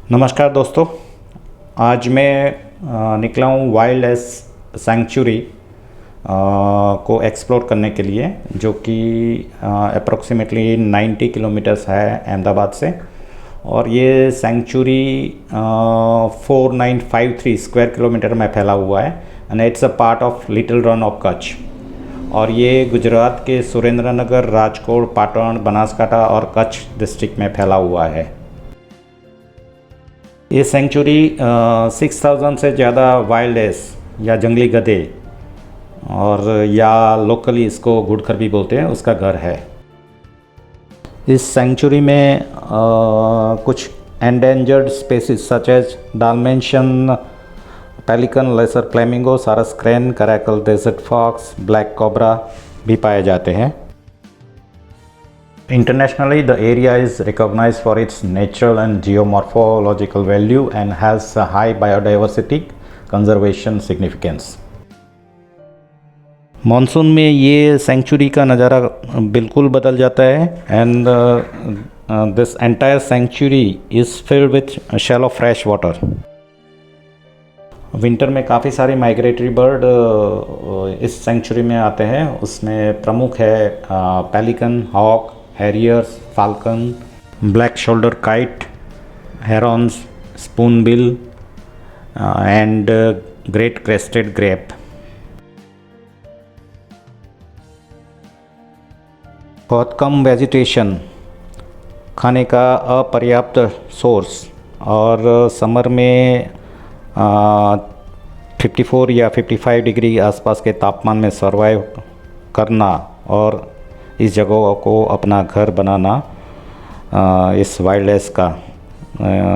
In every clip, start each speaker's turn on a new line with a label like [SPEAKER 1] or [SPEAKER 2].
[SPEAKER 1] नमस्कार दोस्तों। आज मैं निकला हूँ वाइल्ड एस सेंचुरी को एक्सप्लोर करने के लिए, जो कि अप्रोक्सीमेटली 90 किलोमीटर्स है अहमदाबाद से। और ये सेंचुरी 4953 स्क्वायर किलोमीटर में फैला हुआ है and it's a part of little run of Kutch. और ये गुजरात के सुरेंद्रनगर, राजकोट, पाटन, बनासकांठा और कच्छ डिस्ट्रिक्ट में फैला हुआ है। ये सेंचुरी 6000 से ज़्यादा वाइल्ड एस या जंगली गधे, और या लोकली इसको घुड़खर भी बोलते हैं, उसका घर है। इस सेंचुरी में कुछ endangered species such as Dalmatian pelican, lesser flamingo, sarus crane, caracal desert fox, black cobra भी पाए जाते हैं। Internationally, the area is recognized for its natural and geomorphological value and has a high biodiversity conservation significance. Monsoon में ये sanctuary का नज़ारा बिल्कुल बदल जाता है and this entire sanctuary is filled with shallow fresh water. Winter में काफ़ी सारे माइग्रेटरी बर्ड इस सेंचुरी में आते हैं। उसमें प्रमुख है pelican, hawk, harriers, falcon, black shoulder kite, herons, spoonbill and great crested grebe. बहुत कम वेजिटेशन, खाने का अपर्याप्त सोर्स, और समर में 54 या 55 डिग्री आसपास के तापमान में सरवाइव करना और इस जगह को अपना घर बनाना इस वाइल्ड एस का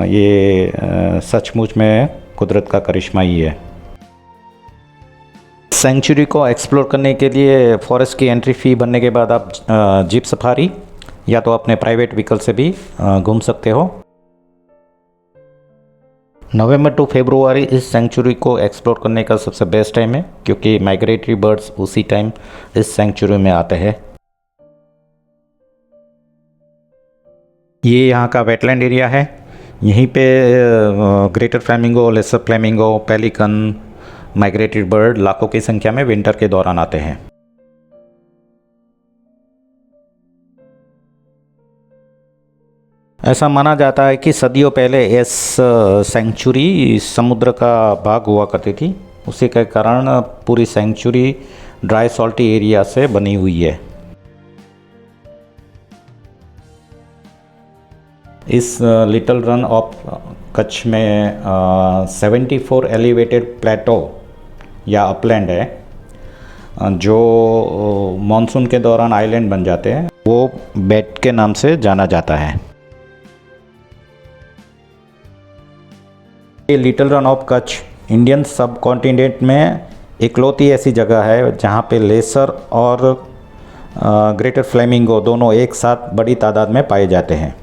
[SPEAKER 1] ये सचमुच में कुदरत का करिश्मा ही है। सेंचुरी को एक्सप्लोर करने के लिए फॉरेस्ट की एंट्री फ़ी भरने के बाद आप जीप सफारी या तो अपने प्राइवेट व्हीकल से भी घूम सकते हो। नवंबर टू फरवरी इस सेंचुरी को एक्सप्लोर करने का सबसे बेस्ट टाइम है, क्योंकि माइग्रेटरी बर्ड्स उसी टाइम इस सेंचुरी में आते हैं। ये यहाँ का वेटलैंड एरिया है। यहीं पे greater flamingo, lesser flamingo, pelican, migratory bird लाखों की संख्या में विंटर के दौरान आते हैं। ऐसा माना जाता है कि सदियों पहले इस सेंचुरी समुद्र का भाग हुआ करती थी। उसी के कारण पूरी सेंचुरी ड्राई सॉल्टी एरिया से बनी हुई है। इस लिटिल रन ऑफ कच्छ में 74 एलिवेटेड प्लेटो या अपलैंड है, जो मॉनसून के दौरान आइलैंड बन जाते हैं। वो बेट के नाम से जाना जाता है। ये little run of Kutch Indian सब कॉन्टिनेंट में इकलौती ऐसी जगह है जहाँ पे लेसर और ग्रेटर फ्लेमिंगो दोनों एक साथ बड़ी तादाद में पाए जाते हैं।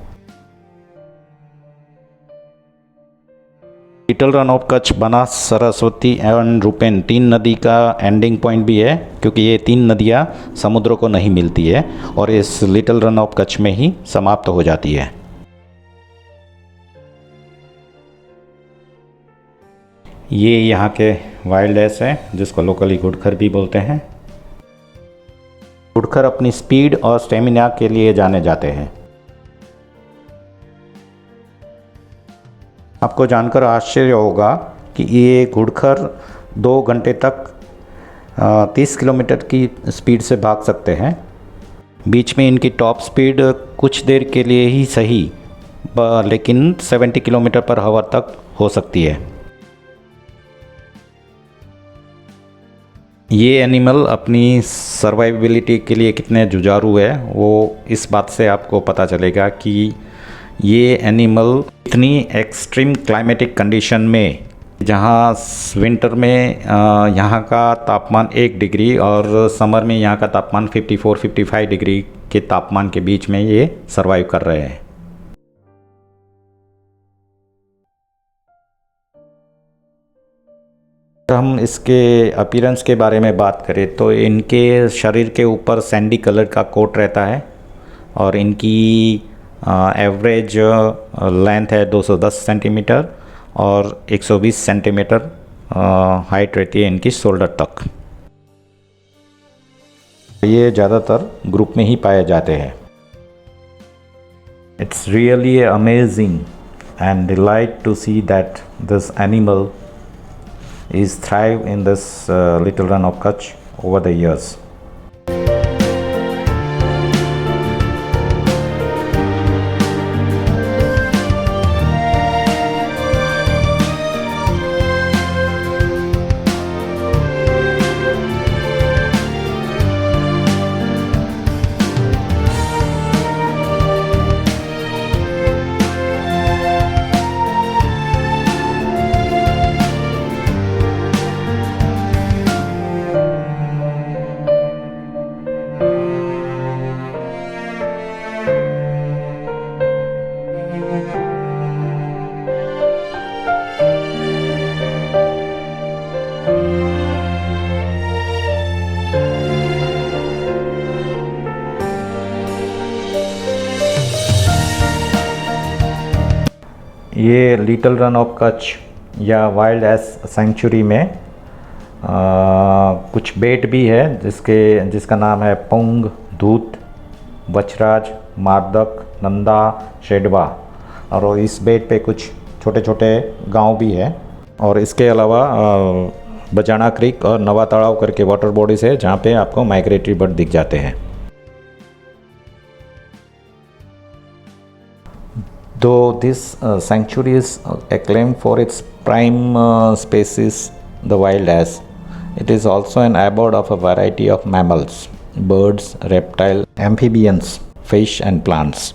[SPEAKER 1] Little run of Kutch Banas, Saraswati एवं रूपेन 3 नदी का एंडिंग पॉइंट भी है, क्योंकि ये 3 नदियाँ समुद्र को नहीं मिलती है और इस लिटिल रन ऑफ कच्छ में ही समाप्त हो जाती है। ये यहाँ के वाइल्ड एस है, जिसको लोकली घुड़खर भी बोलते हैं। घुड़खर अपनी स्पीड और स्टेमिना के लिए जाने जाते हैं। आपको जानकर आश्चर्य होगा कि ये घुड़खर 2 घंटे तक 30 किलोमीटर की स्पीड से भाग सकते हैं। बीच में इनकी टॉप स्पीड कुछ देर के लिए ही सही, लेकिन 70 किलोमीटर पर आवर तक हो सकती है। ये एनिमल अपनी सर्वाइविलिटी के लिए कितने जुझारू है, वो इस बात से आपको पता चलेगा कि ये एनिमल इतनी एक्सट्रीम क्लाइमेटिक कंडीशन में, जहाँ विंटर में यहाँ का तापमान 1 डिग्री और समर में यहाँ का तापमान 54-55 डिग्री के तापमान के बीच में ये सरवाइव कर रहे हैं। हम इसके अपीयरेंस के बारे में बात करें तो इनके शरीर के ऊपर सैंडी कलर का कोट रहता है और इनकी एवरेज लेंथ है 210 सेंटीमीटर और 120 सेंटीमीटर हाइट रहती है इनकी शोल्डर तक। ये ज़्यादातर ग्रुप में ही पाए जाते हैं। It's really amazing and delight to see that this animal is thrive in this little run of Kutch over the years. ये लिटिल रन ऑफ कच्छ या वाइल्ड एस सेंचुरी में कुछ बेट भी है जिसका नाम है पुंग, धूत, बछराज, मार्दक, नंदा, शेडवा। और इस बेट पे कुछ छोटे छोटे गांव भी है। और इसके अलावा बजाना क्रीक और नवा तालाव करके वाटर बॉडीज है जहाँ पे आपको माइग्रेटरी बर्ड दिख जाते हैं। Though this sanctuary is acclaimed for its prime species, the wild ass, it is also an abode of a variety of mammals, birds, reptiles, amphibians, fish and plants.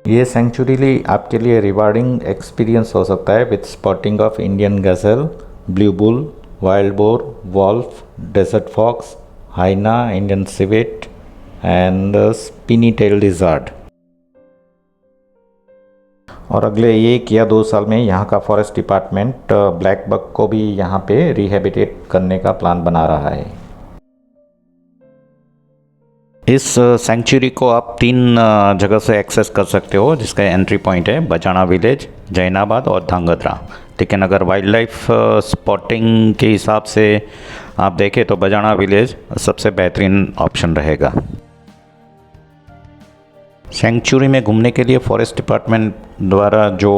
[SPEAKER 1] ये century आपके लिए rewarding experience हो सकता है with spotting of Indian gazelle, blue bull, wild boar, wolf, desert fox, hyena, Indian civet and spiny tail lizard. और अगले 1 या 2 साल में यहाँ का फॉरेस्ट डिपार्टमेंट ब्लैक बक को भी यहाँ पे रिहेबिटेट करने का प्लान बना रहा है। इस सेंचुरी को आप 3 जगह से एक्सेस कर सकते हो, जिसका एंट्री पॉइंट है बचाना विलेज, जैनाबाद और धांगध्रा। लेकिन अगर वाइल्ड लाइफ स्पॉटिंग के हिसाब से आप देखें तो बजाना विलेज सबसे बेहतरीन ऑप्शन रहेगा। सेंचुरी में घूमने के लिए फॉरेस्ट डिपार्टमेंट द्वारा जो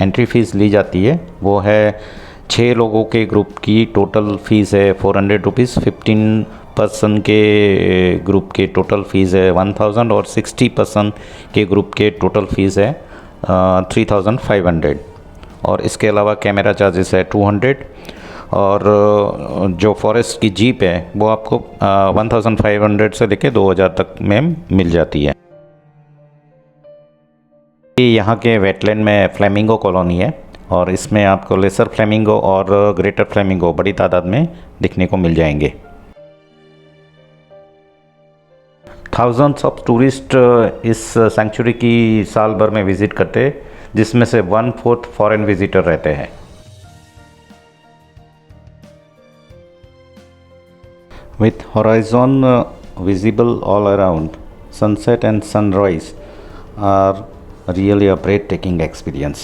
[SPEAKER 1] एंट्री फ़ीस ली जाती है वो है 6 लोगों के ग्रुप की टोटल फ़ीस है 400 रुपीज़, 15 पर्सन के ग्रुप के टोटल फ़ीस है 1000 और 60 पर्सन के ग्रुप के टोटल फ़ीस है 3500। और इसके अलावा कैमरा चार्जेस है 200 और जो फॉरेस्ट की जीप है वो आपको 1500 से लेके 2000 तक में मिल जाती है। यहाँ के वेटलैंड में फ्लेमिंगो कॉलोनी है और इसमें आपको लेसर फ्लेमिंगो और ग्रेटर फ्लेमिंगो बड़ी तादाद में दिखने को मिल जाएंगे। थाउजेंड्स ऑफ टूरिस्ट इस सेंचुरी की साल भर में विज़िट करते, जिसमें से 1/4 फॉरेन विजिटर रहते हैं। With horizon visible all around, sunset and sunrise are really a breathtaking experience.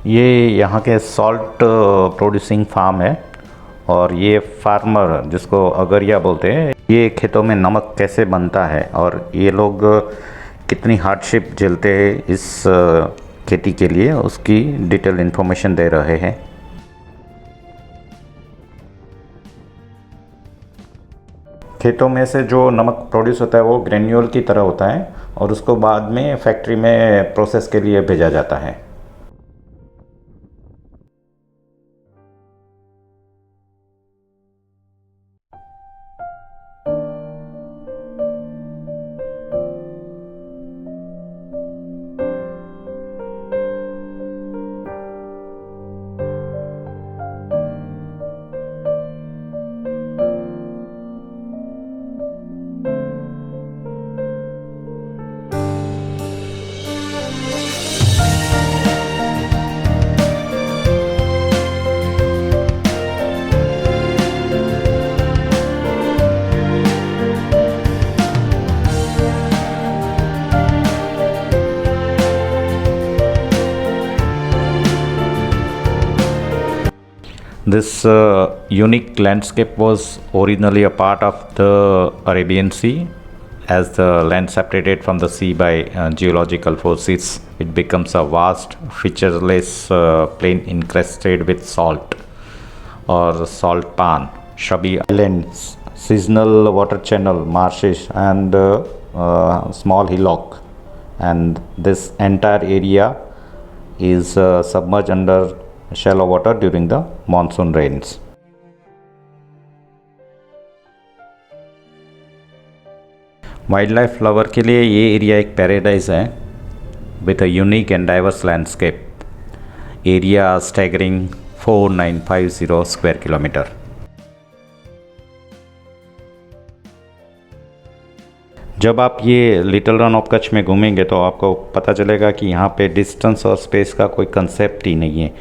[SPEAKER 1] ये यहाँ के सॉल्ट प्रोड्यूसिंग फार्म है और ये फार्मर जिसको अगरिया बोलते हैं, ये खेतों में नमक कैसे बनता है और ये लोग कितनी हार्डशिप झेलते हैं इस खेती के लिए, उसकी डिटेल इन्फॉर्मेशन दे रहे हैं। खेतों में से जो नमक प्रोड्यूस होता है वो ग्रेन्यूल की तरह होता है और उसको बाद में फैक्ट्री में प्रोसेस के लिए भेजा जाता है। This unique landscape was originally a part of the Arabian Sea. As the land separated from the sea by geological forces, it becomes a vast, featureless plain encrusted with salt or salt pan, shrubby islands, seasonal water channel, marshes, and small hillock. And this entire area is submerged under shallow water during the monsoon rains. Wild life lover के लिए ये area एक paradise है with a unique and diverse landscape. Area staggering 4950 square kilometre. जब आप ये little run of Kutch में घूमेंगे तो आपको पता चलेगा कि यहाँ पे डिस्टेंस और स्पेस का कोई कंसेप्ट ही नहीं है,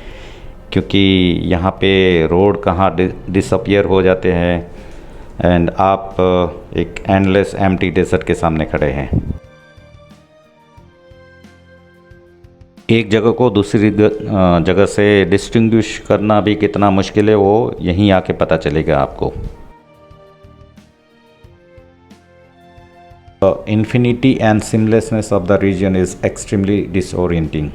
[SPEAKER 1] क्योंकि यहाँ पे रोड कहाँ डिसअपियर हो जाते हैं एंड आप एक एंडलेस एम्प्टी डेजर्ट के सामने खड़े हैं. एक जगह को दूसरी जगह से डिस्टिंग्विश करना भी कितना मुश्किल है वो यहीं आके पता चलेगा आपको. The infinity and seamlessness of the region is extremely disorienting.